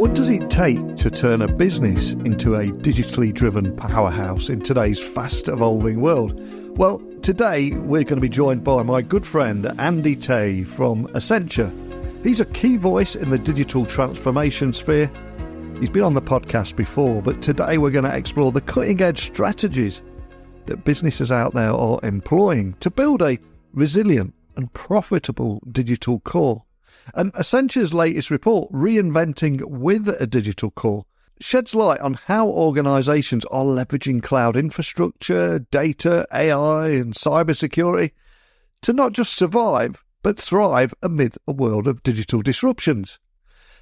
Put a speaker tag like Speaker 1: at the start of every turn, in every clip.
Speaker 1: What does it take to turn a business into a digitally driven powerhouse in today's fast evolving world? Well, today we're going to be joined by my good friend Andy Tay from Accenture. He's a key voice in the digital transformation sphere. He's been on the podcast before, but today we're going to explore the cutting edge strategies that businesses out there are employing to build a resilient and profitable digital core. And Accenture's latest report, Reinventing with a Digital Core, sheds light on how organisations are leveraging cloud infrastructure, data, AI and cybersecurity to not just survive, but thrive amid a world of digital disruptions.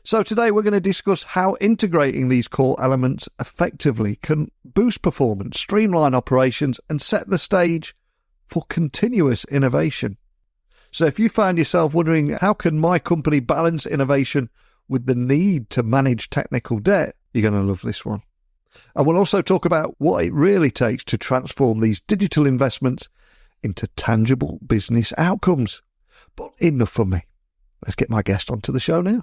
Speaker 1: So today we're going to discuss how integrating these core elements effectively can boost performance, streamline operations and set the stage for continuous innovation. So if you find yourself wondering, how can my company balance innovation with the need to manage technical debt, you're going to love this one. And we'll also talk about what it really takes to transform these digital investments into tangible business outcomes. But enough from me. Let's get my guest onto the show now.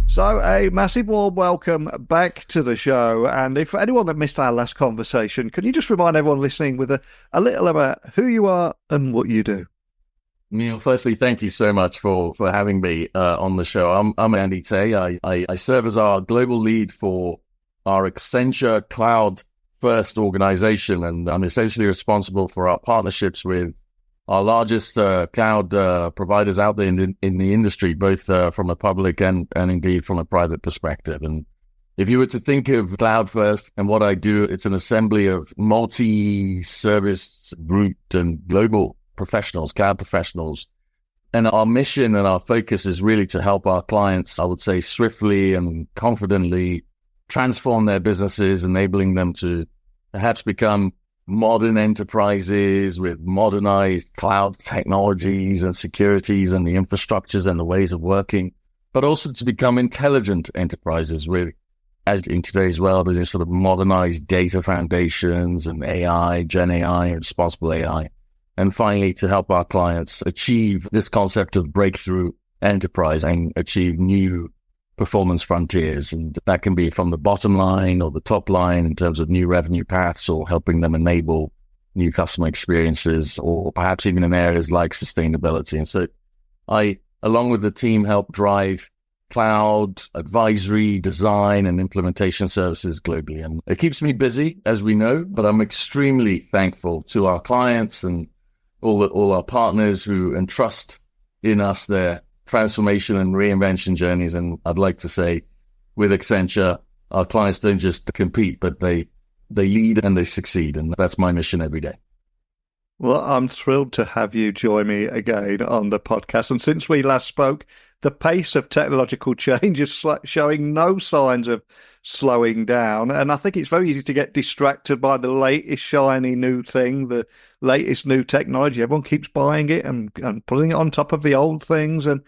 Speaker 1: So a massive warm welcome back to the show. And if anyone that missed our last conversation, can you just remind everyone listening with a little about who you are and what you do?
Speaker 2: Neil, firstly, thank you so much for having me on the show. I'm Andy Tay. I serve as our global lead for our Accenture Cloud First organization, and I'm essentially responsible for our partnerships with our largest cloud providers out there in the industry, both from a public and indeed from a private perspective. And if you were to think of Cloud First and what I do, it's an assembly of multi-service grouped and global professionals, cloud professionals. And our mission and our focus is really to help our clients, I would say, swiftly and confidently transform their businesses, enabling them to perhaps become modern enterprises with modernized cloud technologies and securities and the infrastructures and the ways of working, but also to become intelligent enterprises with, as in today's world, there's sort of modernized data foundations and AI, Gen AI, and responsible AI. And finally, to help our clients achieve this concept of breakthrough enterprise and achieve new performance frontiers. And that can be from the bottom line or the top line in terms of new revenue paths, or helping them enable new customer experiences, or perhaps even in areas like sustainability. And so I, along with the team, help drive cloud advisory, design and implementation services globally. And it keeps me busy, as we know, but I'm extremely thankful to our clients and all our partners who entrust in us their transformation and reinvention journeys. And I'd like to say, with Accenture, our clients don't just compete, but they lead and they succeed. And that's my mission every day.
Speaker 1: Well, I'm thrilled to have you join me again on the podcast. And since we last spoke, the pace of technological change is showing no signs of slowing down. And I think it's very easy to get distracted by the latest shiny new thing, the latest new technology. Everyone keeps buying it and putting it on top of the old things. And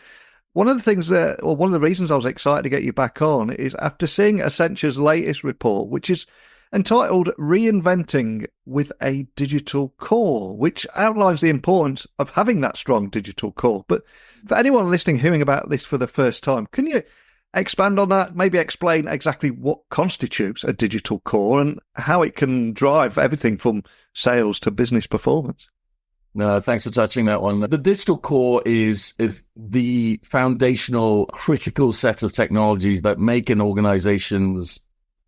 Speaker 1: one of the reasons I was excited to get you back on is after seeing Accenture's latest report, which is entitled Reinventing with a Digital Core, which outlines the importance of having that strong digital core. But for anyone listening, hearing about this for the first time, can you expand on that? Maybe explain exactly what constitutes a digital core and how it can drive everything from sales to business performance.
Speaker 2: No, thanks for touching that one. The digital core is the foundational critical set of technologies that make an organization's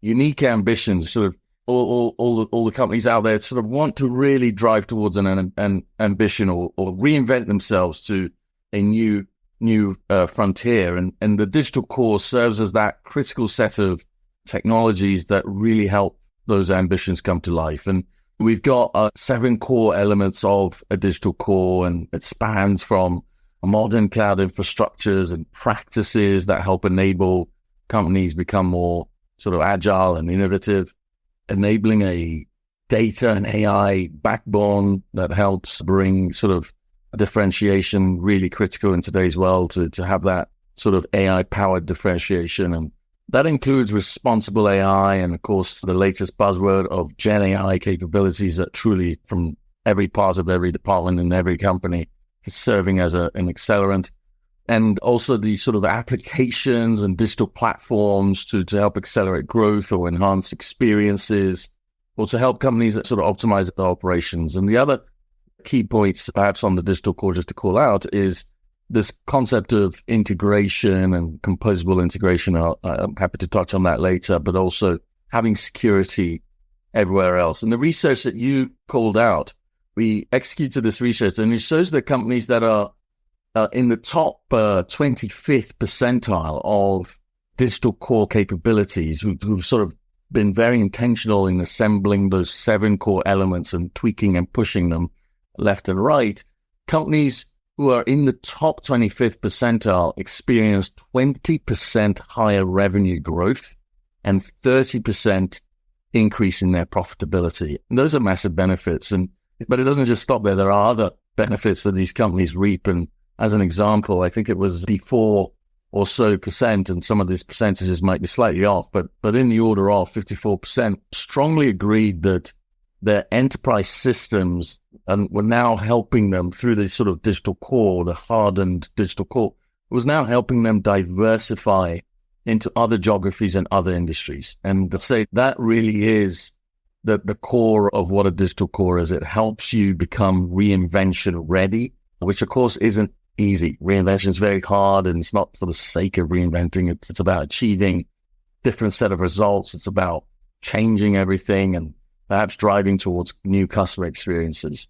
Speaker 2: unique ambitions, sort of all the companies out there sort of want to really drive towards an ambition or reinvent themselves to a new frontier. And the digital core serves as that critical set of technologies that really help those ambitions come to life. And we've got 7 core elements of a digital core, and it spans from modern cloud infrastructures and practices that help enable companies become more sort of agile and innovative, enabling a data and AI backbone that helps bring sort of differentiation, really critical in today's world to have that sort of AI-powered differentiation. And that includes responsible AI and, of course, the latest buzzword of Gen AI capabilities that truly, from every part of every department in every company, is serving as an accelerant. and also the sort of applications and digital platforms to help accelerate growth or enhance experiences, or to help companies that sort of optimize their operations. And the other key points, perhaps on the digital core, just to call out, is this concept of integration and composable integration. I'm happy to touch on that later, but also having security everywhere else. And the research that you called out, we executed this research, and it shows that companies that are in the top 25th percentile of digital core capabilities, who've sort of been very intentional in assembling those 7 core elements and tweaking and pushing them left and right, companies who are in the top 25th percentile experience 20% higher revenue growth and 30% increase in their profitability. And those are massive benefits. But it doesn't just stop there. There are other benefits that these companies reap. And as an example, I think it was 54 or so percent, and some of these percentages might be slightly off, but in the order of 54% strongly agreed that their enterprise systems were now helping them through the sort of digital core, the hardened digital core, was now helping them diversify into other geographies and other industries. And to say that really is the core of what a digital core is. It helps you become reinvention ready, which of course isn't easy. Reinvention is very hard, and it's not for the sake of reinventing. It's about achieving different set of results. It's about changing everything and perhaps driving towards new customer experiences.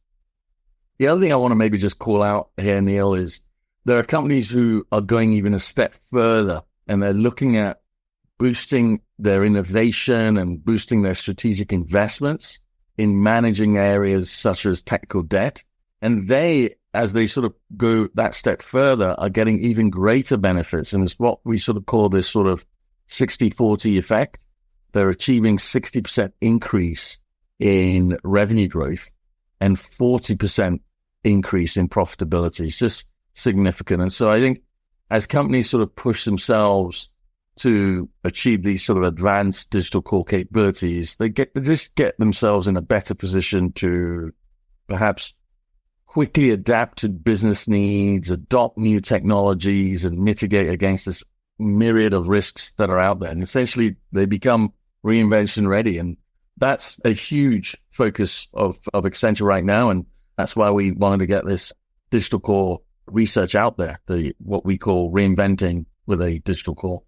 Speaker 2: The other thing I want to maybe just call out here, Neil, is there are companies who are going even a step further, and they're looking at boosting their innovation and boosting their strategic investments in managing areas such as technical debt. And they, as they sort of go that step further, are getting even greater benefits. And it's what we sort of call this sort of 60-40 effect. They're achieving 60% increase in revenue growth and 40% increase in profitability. It's just significant. And so I think as companies sort of push themselves to achieve these sort of advanced digital core capabilities, they just get themselves in a better position to perhaps quickly adapt to business needs, adopt new technologies, and mitigate against this myriad of risks that are out there. And essentially, they become reinvention ready. And that's a huge focus of Accenture right now. And that's why we wanted to get this digital core research out there, what we call reinventing with a digital core.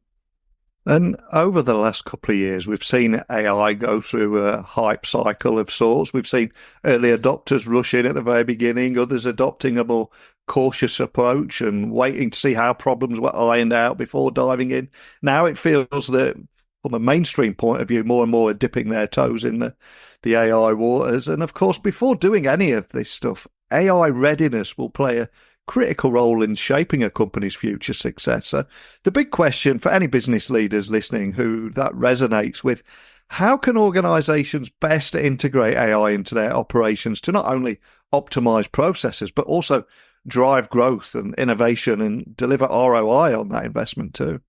Speaker 1: And over the last couple of years, we've seen AI go through a hype cycle of sorts. We've seen early adopters rush in at the very beginning, others adopting a more cautious approach and waiting to see how problems were ironed out before diving in. Now it feels that from a mainstream point of view, more and more are dipping their toes in the AI waters. And of course, before doing any of this stuff, AI readiness will play a critical role in shaping a company's future success. So the big question for any business leaders listening who that resonates with, how can organizations best integrate AI into their operations to not only optimize processes, but also drive growth and innovation and deliver ROI on that investment too?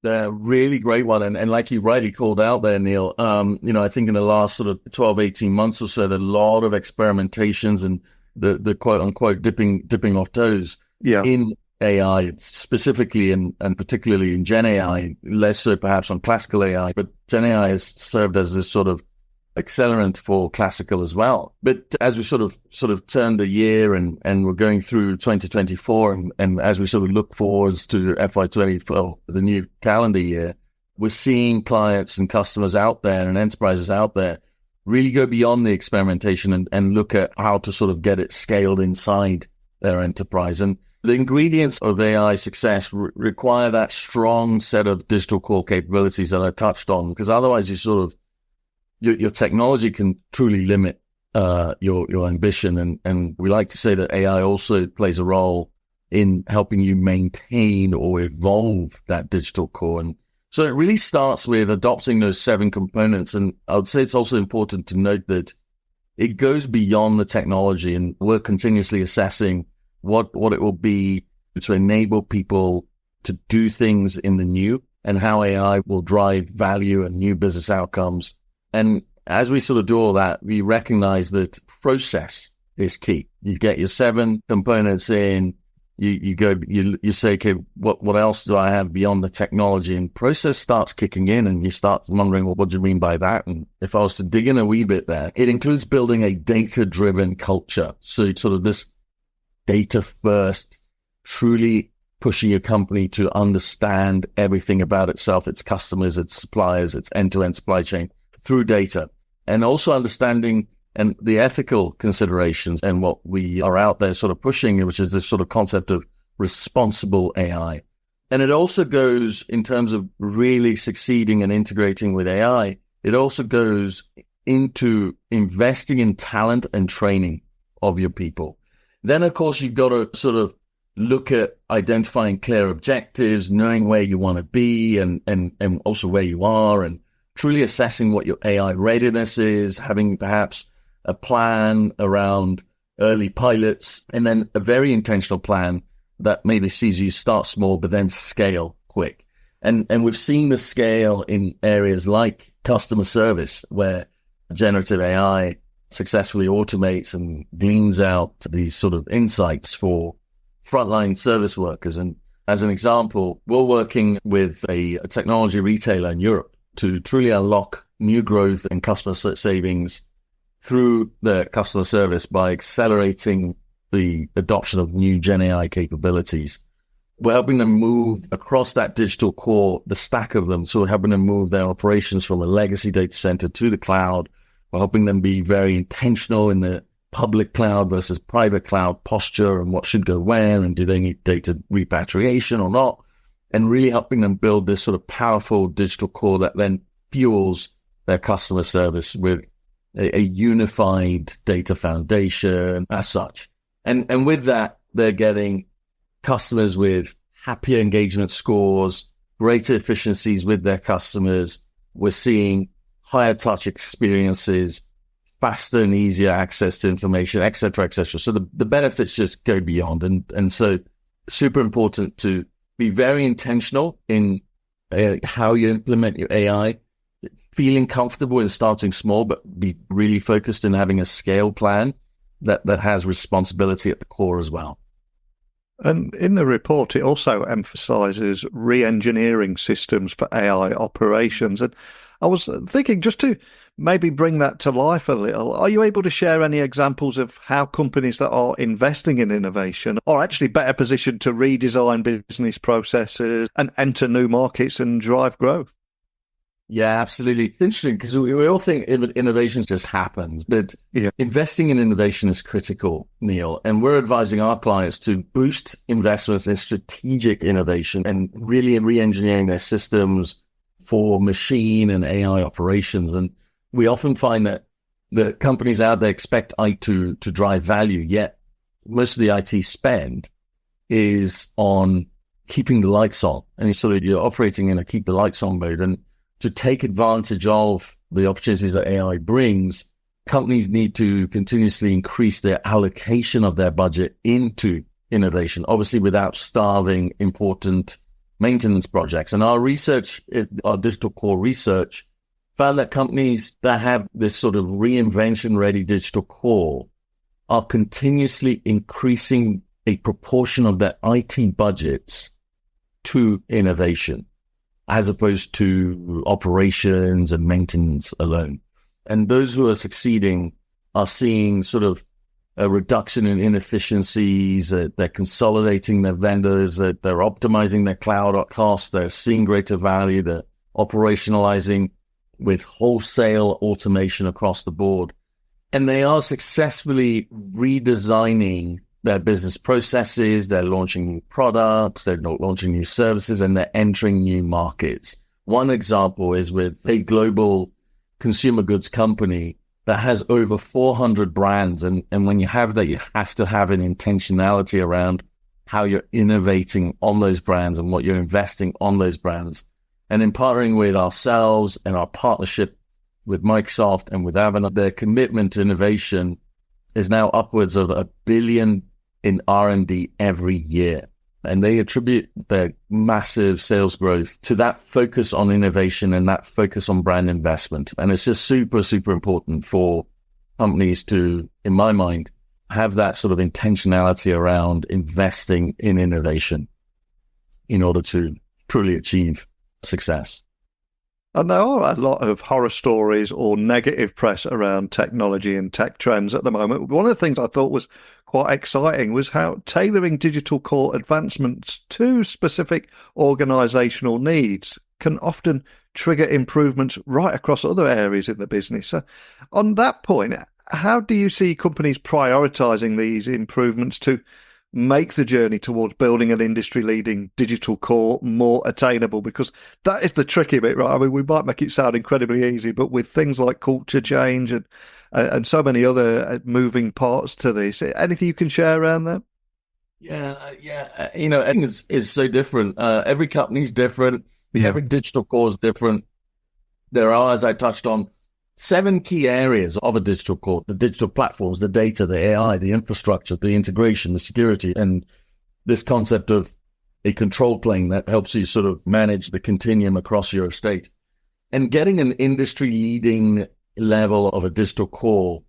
Speaker 2: The really great one. And like you rightly called out there, Neil, I think in the last sort of 12, 18 months or so, there are a lot of experimentations and the quote unquote dipping off toes in AI specifically and particularly in Gen AI, less so perhaps on classical AI, but Gen AI has served as this sort of accelerant for classical as well. But as we sort of turn the year and we're going through 2024 and as we sort of look forwards to FY24, the new calendar year, we're seeing clients and customers out there and enterprises out there really go beyond the experimentation and look at how to sort of get it scaled inside their enterprise. And the ingredients of AI success require that strong set of digital core capabilities that I touched on, because otherwise you sort of, your technology can truly limit your ambition. And we like to say that AI also plays a role in helping you maintain or evolve that digital core. And so it really starts with adopting those 7 components. And I would say it's also important to note that it goes beyond the technology, and we're continuously assessing what it will be to enable people to do things in the new and how AI will drive value and new business outcomes. And as we sort of do all that, we recognize that process is key. You get your 7 components in, you say, okay, what else do I have beyond the technology? And process starts kicking in, and you start wondering, well, what do you mean by that? And if I was to dig in a wee bit there, it includes building a data-driven culture. So sort of this data first, truly pushing your company to understand everything about itself, its customers, its suppliers, its end-to-end supply chain through data, and also understanding and the ethical considerations and what we are out there sort of pushing, which is this sort of concept of responsible AI. And it also goes in terms of really succeeding and integrating with AI. It also goes into investing in talent and training of your people. Then, of course, you've got to sort of look at identifying clear objectives, knowing where you want to be and also where you are, and truly assessing what your AI readiness is, having perhaps a plan around early pilots, and then a very intentional plan that maybe sees you start small, but then scale quick. And we've seen the scale in areas like customer service, where generative AI successfully automates and gleans out these sort of insights for frontline service workers. And as an example, we're working with a technology retailer in Europe to truly unlock new growth and customer savings through their customer service by accelerating the adoption of new Gen AI capabilities. We're helping them move across that digital core, the stack of them. So we're helping them move their operations from a legacy data center to the cloud. We're helping them be very intentional in the public cloud versus private cloud posture and what should go where, and do they need data repatriation or not, and really helping them build this sort of powerful digital core that then fuels their customer service with a unified data foundation as such. And with that, they're getting customers with happier engagement scores, greater efficiencies with their customers. We're seeing higher touch experiences, faster and easier access to information, et cetera, et cetera. So the benefits just go beyond. And so super important to be very intentional in how you implement your AI, feeling comfortable in starting small, but be really focused in having a scale plan that has responsibility at the core as well.
Speaker 1: And in the report, it also emphasizes re-engineering systems for AI operations. And I was thinking, just to maybe bring that to life a little, are you able to share any examples of how companies that are investing in innovation are actually better positioned to redesign business processes and enter new markets and drive growth?
Speaker 2: Yeah, absolutely. It's interesting because we all think innovation just happens, but investing in innovation is critical, Neil. And we're advising our clients to boost investments in strategic innovation and really re-engineering their systems for machine and AI operations. And we often find that the companies out there expect IT to drive value, yet most of the IT spend is on keeping the lights on. And you're operating in a keep the lights on mode. And to take advantage of the opportunities that AI brings, companies need to continuously increase their allocation of their budget into innovation, obviously without starving important maintenance projects. And our research, our digital core research, found that companies that have this sort of reinvention-ready digital core are continuously increasing a proportion of their IT budgets to innovation, as opposed to operations and maintenance alone. And those who are succeeding are seeing sort of a reduction in inefficiencies, they're consolidating their vendors, they're optimizing their cloud costs, they're seeing greater value, they're operationalizing with wholesale automation across the board. And they are successfully redesigning their business processes, they're launching new products, they're launching new services, and they're entering new markets. One example is with a global consumer goods company that has over 400 brands. And when you have that, you have to have an intentionality around how you're innovating on those brands and what you're investing on those brands. And in partnering with ourselves and our partnership with Microsoft and with Avanade, their commitment to innovation is now upwards of $1 billion in R&D every year. And they attribute their massive sales growth to that focus on innovation and that focus on brand investment. And it's just super, super important for companies to, in my mind, have that sort of intentionality around investing in innovation in order to truly achieve success.
Speaker 1: And there are a lot of horror stories or negative press around technology and tech trends at the moment. One of the things I thought was quite exciting was how tailoring digital core advancements to specific organizational needs can often trigger improvements right across other areas in the business. So on that point, how do you see companies prioritizing these improvements to make the journey towards building an industry-leading digital core more attainable? Because that is the tricky bit, right? I mean, we might make it sound incredibly easy, but with things like culture change and so many other moving parts to this, anything you can share around that?
Speaker 2: Yeah. Everything is so different. Every company's different. Yeah. Every digital core is different. There are, as I touched on, 7 key areas of a digital core: the digital platforms, the data, the AI, the infrastructure, the integration, the security, and this concept of a control plane that helps you sort of manage the continuum across your estate. And getting an industry-leading level of a digital core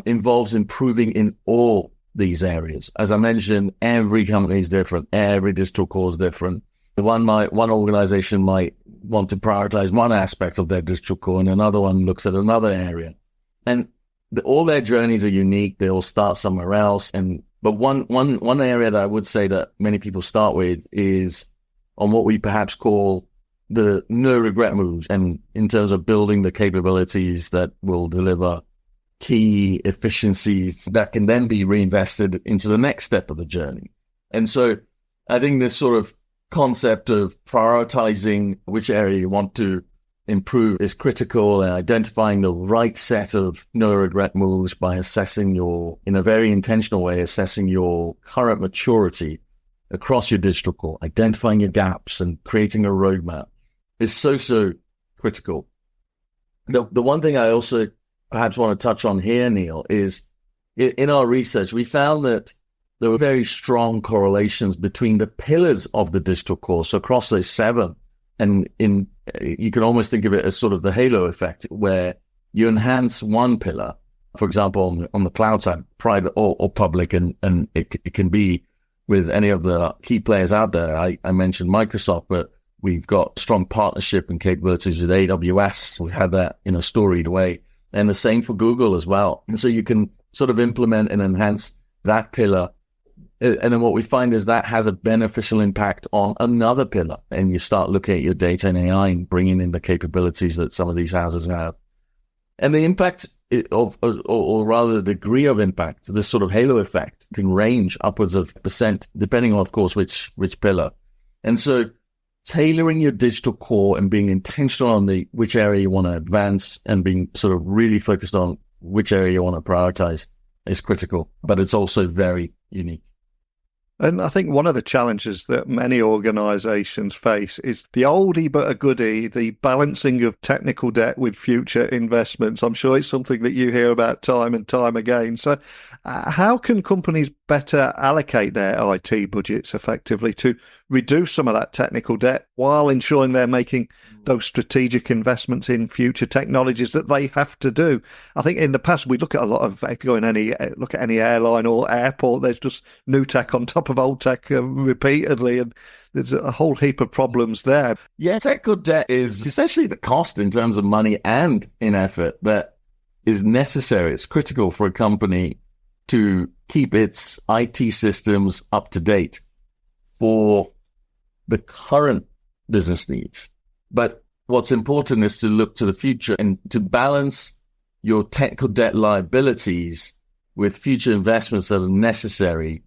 Speaker 2: involves improving in all these areas. As I mentioned, every company is different. Every digital core is different. One organization might want to prioritize one aspect of their digital core, and another one looks at another area. And all their journeys are unique. They all start somewhere else. But one area that I would say that many people start with is on what we perhaps call the no regret moves, and in terms of building the capabilities that will deliver key efficiencies that can then be reinvested into the next step of the journey. And so I think this sort of concept of prioritizing which area you want to improve is critical, and identifying the right set of no regret moves by assessing in a very intentional way, assessing your current maturity across your digital core, identifying your gaps and creating a roadmap is so critical. The one thing I also perhaps want to touch on here, Neil, is in our research, we found that there were very strong correlations between the pillars of the digital core. So across those 7, and you can almost think of it as sort of the halo effect, where you enhance one pillar, for example, on the cloud side, private or public, and it can be with any of the key players out there. I mentioned Microsoft, but we've got strong partnership and capabilities with AWS. We've had that in a storied way, and the same for Google as well. And so you can sort of implement and enhance that pillar. And then what we find is that has a beneficial impact on another pillar. And you start looking at your data and AI and bringing in the capabilities that some of these houses have. And the impact or rather the degree of impact, this sort of halo effect, can range upwards of %, depending on, of course, which pillar. And so tailoring your digital core and being intentional on which area you want to advance, and being sort of really focused on which area you want to prioritize is critical, but it's also very unique.
Speaker 1: And I think one of the challenges that many organisations face is the oldie but a goodie, the balancing of technical debt with future investments. I'm sure it's something that you hear about time and time again. So how can companies better allocate their IT budgets effectively to reduce some of that technical debt while ensuring they're making those strategic investments in future technologies that they have to do? I think in the past, we look at a lot of, if you go in look at any airline or airport, there's just new tech on top of old tech repeatedly, and there's a whole heap of problems there.
Speaker 2: Yeah, technical debt is essentially the cost in terms of money and in effort that is necessary. It's critical for a company to keep its IT systems up to date for the current business needs. But what's important is to look to the future and to balance your technical debt liabilities with future investments that are necessary.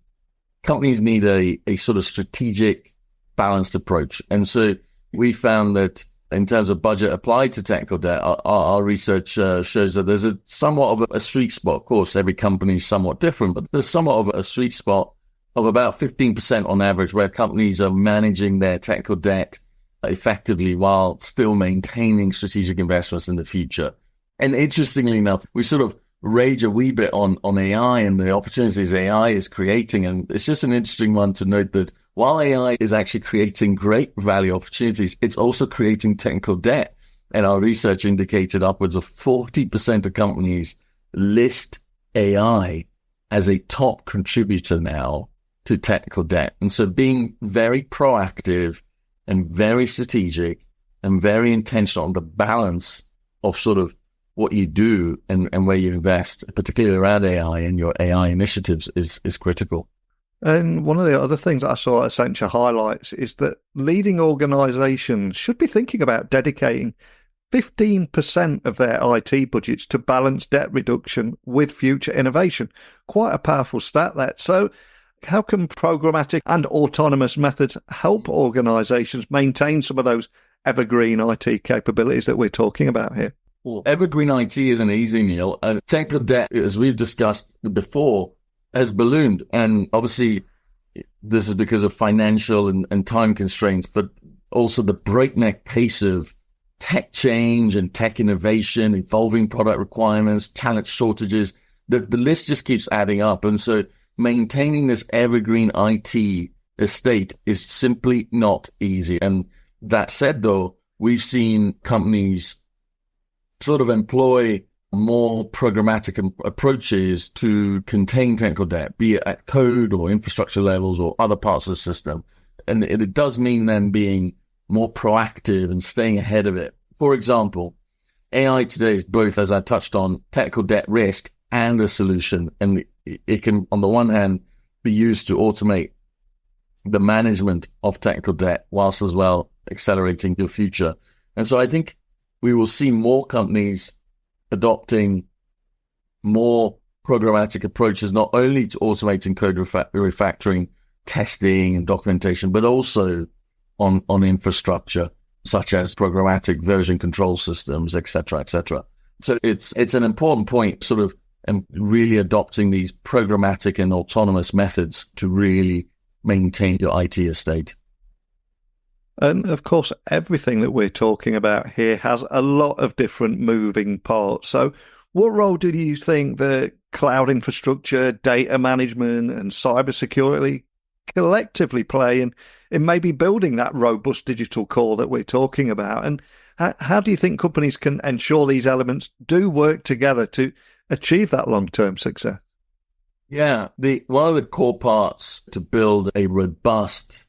Speaker 2: Companies need a sort of strategic, balanced approach. And so we found that in terms of budget applied to technical debt, our research shows that there's somewhat of a sweet spot. Of course, every company is somewhat different, but there's somewhat of a sweet spot of about 15% on average where companies are managing their technical debt effectively while still maintaining strategic investments in the future. And interestingly enough, we sort of rage a wee bit on AI and the opportunities AI is creating. And it's just an interesting one to note that while AI is actually creating great value opportunities, it's also creating technical debt. And our research indicated upwards of 40% of companies list AI as a top contributor now to technical debt. And so being very proactive and very strategic and very intentional on the balance of sort of what you do and where you invest, particularly around AI and your AI initiatives is critical.
Speaker 1: And one of the other things that I saw at Accenture highlights is that leading organizations should be thinking about dedicating 15% of their IT budgets to balance debt reduction with future innovation. Quite a powerful stat there. So how can programmatic and autonomous methods help organizations maintain some of those evergreen IT capabilities that we're talking about here?
Speaker 2: Well, evergreen IT isn't easy, Neil. Technical debt, as we've discussed before, has ballooned. And obviously, this is because of financial and time constraints, but also the breakneck pace of tech change and tech innovation, evolving product requirements, talent shortages. The list just keeps adding up. And so maintaining this evergreen IT estate is simply not easy. And that said, though, we've seen companies sort of employ more programmatic approaches to contain technical debt, be it at code or infrastructure levels or other parts of the system. And it does mean then being more proactive and staying ahead of it. For example, AI today is both, as I touched on, technical debt risk and a solution. And it can, on the one hand, be used to automate the management of technical debt whilst as well accelerating your future. And so I think we will see more companies adopting more programmatic approaches, not only to automating code refactoring, testing and documentation, but also on infrastructure, such as programmatic version control systems, et cetera, et cetera. So it's an important point, sort of, and really adopting these programmatic and autonomous methods to really maintain your IT estate.
Speaker 1: And of course, everything that we're talking about here has a lot of different moving parts. So what role do you think the cloud infrastructure, data management and cybersecurity collectively play in maybe building that robust digital core that we're talking about? And how do you think companies can ensure these elements do work together to achieve that long-term success?
Speaker 2: Yeah, one of the core parts to build a robust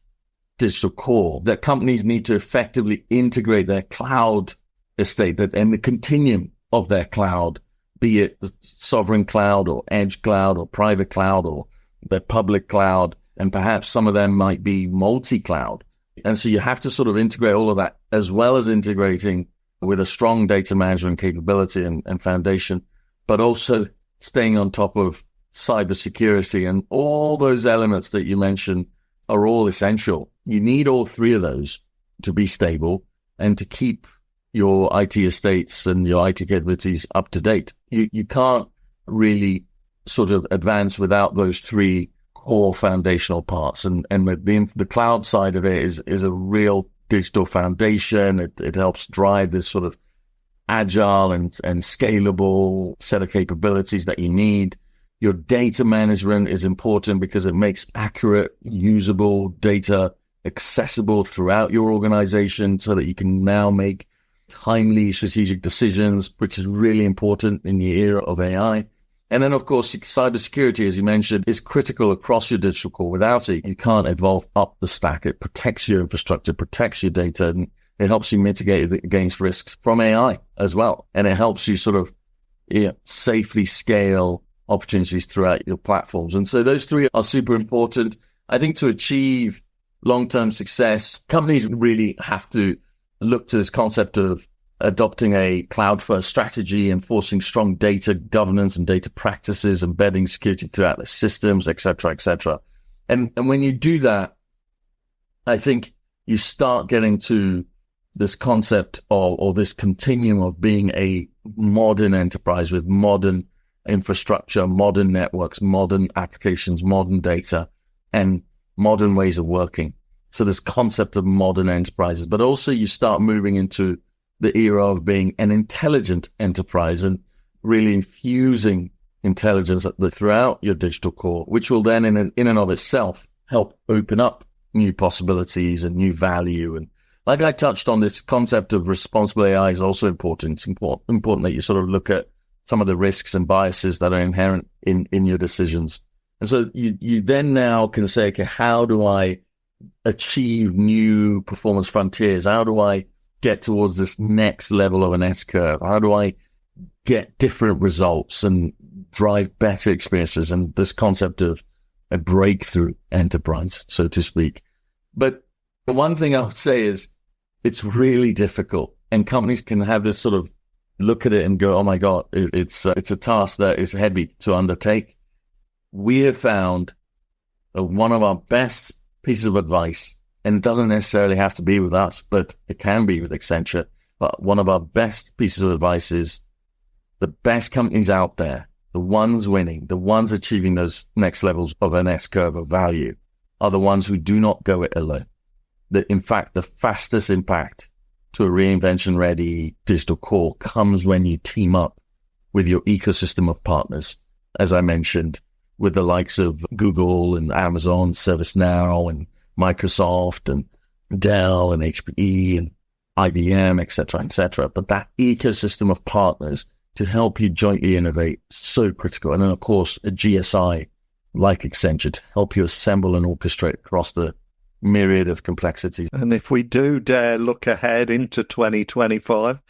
Speaker 2: digital core that companies need to effectively integrate their cloud estate and the continuum of their cloud, be it the sovereign cloud or edge cloud or private cloud or their public cloud, and perhaps some of them might be multi-cloud. And so you have to sort of integrate all of that, as well as integrating with a strong data management capability and foundation, but also staying on top of cybersecurity, and all those elements that you mentioned are all essential. You need all three of those to be stable and to keep your IT estates and your IT capabilities up to date. You can't really sort of advance without those three core foundational parts. And the cloud side of it is a real digital foundation. It helps drive this sort of agile and scalable set of capabilities that you need. Your data management is important because it makes accurate, usable data accessible throughout your organization so that you can now make timely strategic decisions, which is really important in the era of AI. And then, of course, cybersecurity, as you mentioned, is critical across your digital core. Without it, you can't evolve up the stack. It protects your infrastructure, protects your data, and it helps you mitigate against risks from AI as well. And it helps you sort of safely scale opportunities throughout your platforms. And so those three are super important. I think to achieve long-term success, companies really have to look to this concept of adopting a cloud-first strategy, enforcing strong data governance and data practices, embedding security throughout the systems, et cetera, et cetera. And when you do that, I think you start getting to this concept or this continuum of being a modern enterprise with modern infrastructure, modern networks, modern applications, modern data, and modern ways of working. So this concept of modern enterprises, but also you start moving into the era of being an intelligent enterprise and really infusing intelligence throughout your digital core, which will then in and of itself help open up new possibilities and new value. And like I touched on, this concept of responsible AI is also important. It's important that you sort of look at some of the risks and biases that are inherent in your decisions. And so you then now can say, okay, how do I achieve new performance frontiers? How do I get towards this next level of an S-curve? How do I get different results and drive better experiences? And this concept of a breakthrough enterprise, so to speak. But the one thing I would say is it's really difficult, and companies can have this sort of look at it and go, oh my God, it's a task that is heavy to undertake. We have found one of our best pieces of advice, and it doesn't necessarily have to be with us, but it can be with Accenture. But one of our best pieces of advice is the best companies out there, the ones winning, the ones achieving those next levels of an S-curve of value, are the ones who do not go it alone. That in fact, the fastest impact to a reinvention-ready digital core comes when you team up with your ecosystem of partners, as I mentioned, with the likes of Google and Amazon, ServiceNow and Microsoft and Dell and HPE and IBM, et cetera, but that ecosystem of partners to help you jointly innovate, so critical. And then, of course, a GSI like Accenture to help you assemble and orchestrate across the myriad of complexities.
Speaker 1: And if we do dare look ahead into 2025,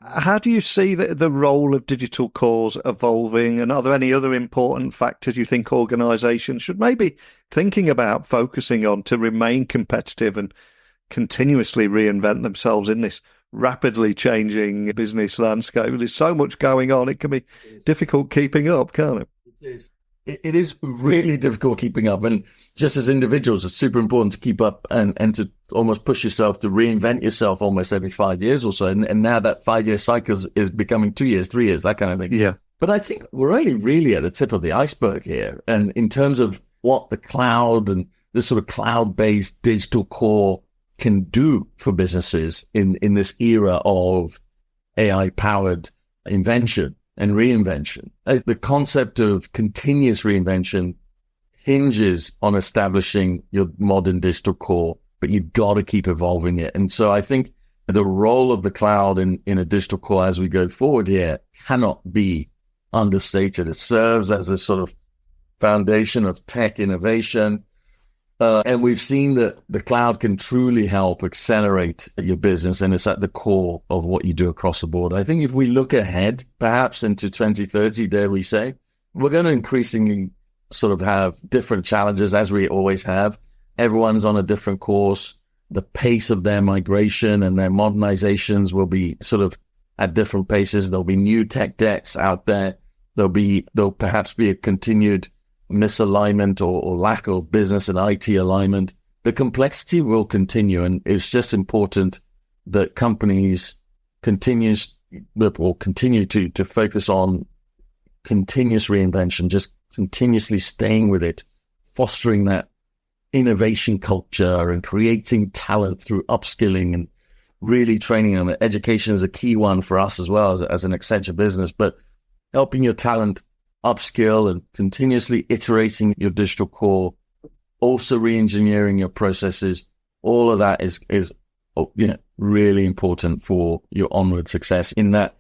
Speaker 1: how do you see the role of digital cores evolving? And are there any other important factors you think organizations should maybe thinking about focusing on to remain competitive and continuously reinvent themselves in this rapidly changing business landscape? There's so much going on, it can be difficult keeping up, can't it?
Speaker 2: It is. It is really difficult keeping up. And just as individuals, it's super important to keep up and to almost push yourself to reinvent yourself almost every 5 years or so. And now that 5-year cycle is becoming 2 years, 3 years, that kind of thing.
Speaker 1: Yeah.
Speaker 2: But I think we're only really at the tip of the iceberg here. And in terms of what the cloud and this sort of cloud-based digital core can do for businesses in this era of AI-powered invention and reinvention. The concept of continuous reinvention hinges on establishing your modern digital core, but you've got to keep evolving it. And so I think the role of the cloud in a digital core as we go forward here cannot be understated. It serves as a sort of foundation of tech innovation. And we've seen that the cloud can truly help accelerate your business, and it's at the core of what you do across the board. I think if we look ahead, perhaps into 2030, dare we say, we're going to increasingly sort of have different challenges as we always have. Everyone's on a different course. The pace of their migration and their modernizations will be sort of at different paces. There'll be new tech debts out there. There'll perhaps be a continued misalignment or lack of business and IT alignment. The complexity will continue, and it's just important that companies continue to focus on continuous reinvention, just continuously staying with it, fostering that innovation culture and creating talent through upskilling and really training them. Education is a key one for us as well as an Accenture business, but helping your talent upskill and continuously iterating your digital core, also re-engineering your processes. All of that is really important for your onward success in that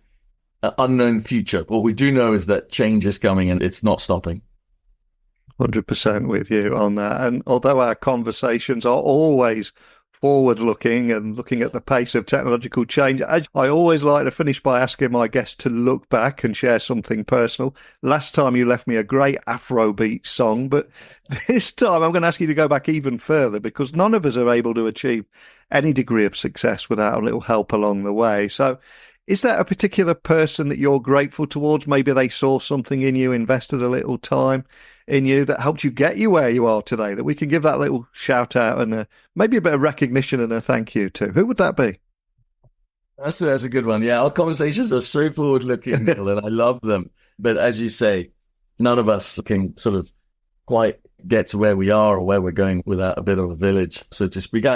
Speaker 2: unknown future. What we do know is that change is coming and it's not stopping.
Speaker 1: 100% with you on that. And although our conversations are always forward-looking and looking at the pace of technological change, I always like to finish by asking my guests to look back and share something personal. Last time you left me a great Afrobeat song, but this time I'm going to ask you to go back even further, because none of us are able to achieve any degree of success without a little help along the way. So is there a particular person that you're grateful towards? Maybe they saw something in you, invested a little time in you that helped you get you where you are today, that we can give that little shout out and maybe a bit of recognition and a thank you to? Who would that be?
Speaker 2: That's a good one. Yeah, our conversations are so forward looking, Neil, and I love them. But as you say, none of us can sort of quite get to where we are or where we're going without a bit of a village, so to speak.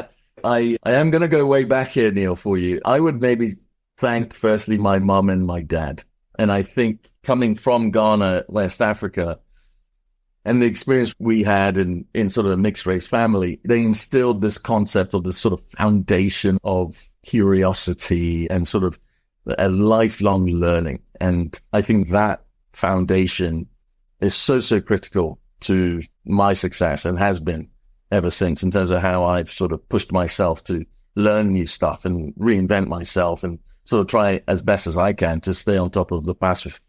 Speaker 2: I am going to go way back here, Neil, for you. I would maybe thank firstly my mum and my dad. And I think coming from Ghana, West Africa, and the experience we had in sort of a mixed race family, they instilled this concept of this sort of foundation of curiosity and sort of a lifelong learning. And I think that foundation is so critical to my success and has been ever since, in terms of how I've sort of pushed myself to learn new stuff and reinvent myself and sort of try as best as I can to stay on top of the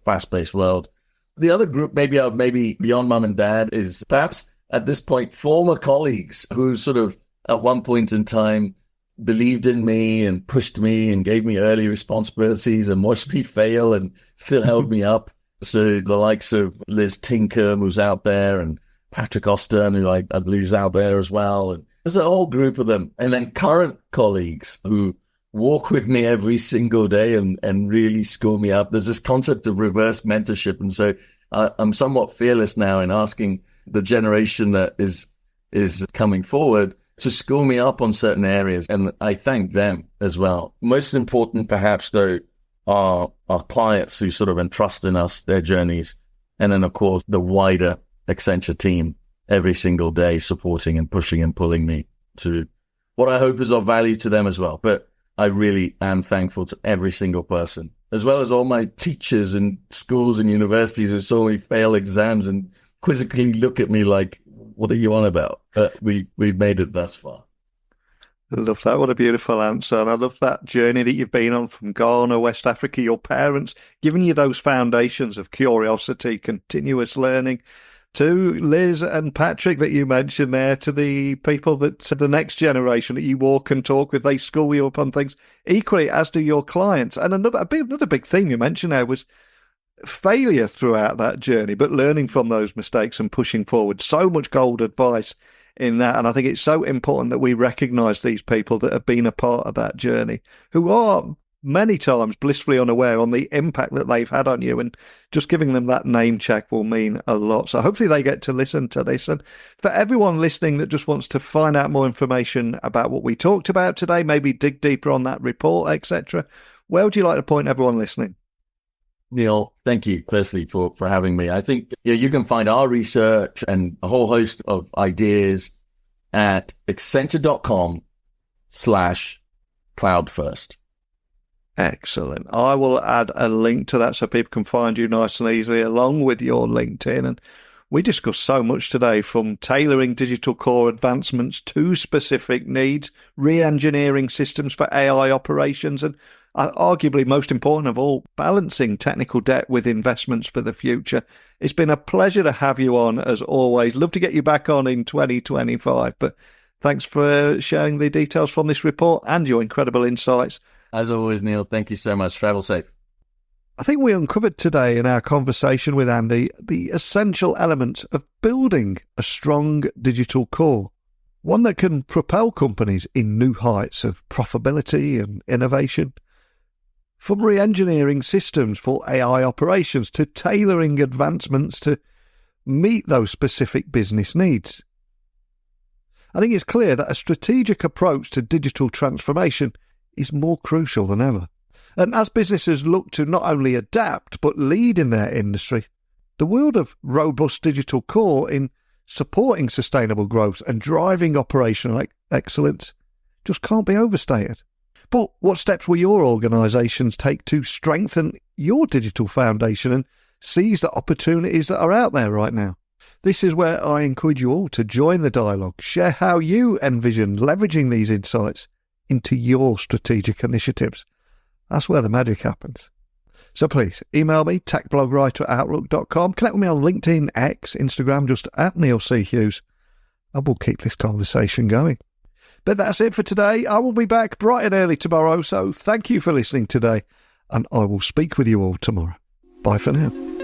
Speaker 2: fast-paced world. The other group, maybe beyond mum and dad, is perhaps at this point former colleagues who sort of at one point in time believed in me and pushed me and gave me early responsibilities and watched me fail and still held me up. So the likes of Liz Tinkham, who's out there, and Patrick Austin, who I believe is out there as well. And there's a whole group of them. And then current colleagues who walk with me every single day and really school me up. There's this concept of reverse mentorship. And so I'm somewhat fearless now in asking the generation that is coming forward to school me up on certain areas. And I thank them as well. Most important, perhaps, though, are our clients who sort of entrust in us their journeys. And then, of course, the wider Accenture team every single day supporting and pushing and pulling me to what I hope is of value to them as well. But I really am thankful to every single person, as well as all my teachers in schools and universities who saw me fail exams and quizzically look at me like, what are you on about? But we've made it thus far.
Speaker 1: I love that. What a beautiful answer. And I love that journey that you've been on from Ghana, West Africa, your parents giving you those foundations of curiosity, continuous learning, to Liz and Patrick that you mentioned there, to the people that the next generation that you walk and talk with, they school you up on things equally, as do your clients. And another big theme you mentioned there was failure throughout that journey, but learning from those mistakes and pushing forward. So much gold advice in that. And I think it's so important that we recognise these people that have been a part of that journey, who are many times blissfully unaware on the impact that they've had on you, and just giving them that name check will mean a lot. So hopefully they get to listen to this. And for everyone listening that just wants to find out more information about what we talked about today, maybe dig deeper on that report, etc., where would you like to point everyone listening?
Speaker 2: Neil, thank you firstly for having me. I think you can find our research and a whole host of ideas at accenture.com/cloudfirst.
Speaker 1: Excellent. I will add a link to that so people can find you nice and easily, along with your LinkedIn. And we discussed so much today, from tailoring digital core advancements to specific needs, re-engineering systems for AI operations, and arguably most important of all, balancing technical debt with investments for the future. It's been a pleasure to have you on, as always. Love to get you back on in 2025. But thanks for sharing the details from this report and your incredible insights.
Speaker 2: As always, Neil, thank you so much. Travel safe.
Speaker 1: I think we uncovered today in our conversation with Andy the essential element of building a strong digital core, one that can propel companies in new heights of profitability and innovation. From re-engineering systems for AI operations to tailoring advancements to meet those specific business needs. I think it's clear that a strategic approach to digital transformation is more crucial than ever. And as businesses look to not only adapt but lead in their industry, the world of robust digital core in supporting sustainable growth and driving operational excellence just can't be overstated. But what steps will your organisations take to strengthen your digital foundation and seize the opportunities that are out there right now? This is where I encourage you all to join the dialogue, share how you envision leveraging these insights into your strategic initiatives. That's where the magic happens. So please email me, techblogwriter@outlook.com. Connect with me on LinkedIn, X, Instagram, just at Neil C. Hughes, and we'll keep this conversation going. But that's it for today. I will be back bright and early tomorrow, so thank you for listening today, and I will speak with you all tomorrow. Bye for now.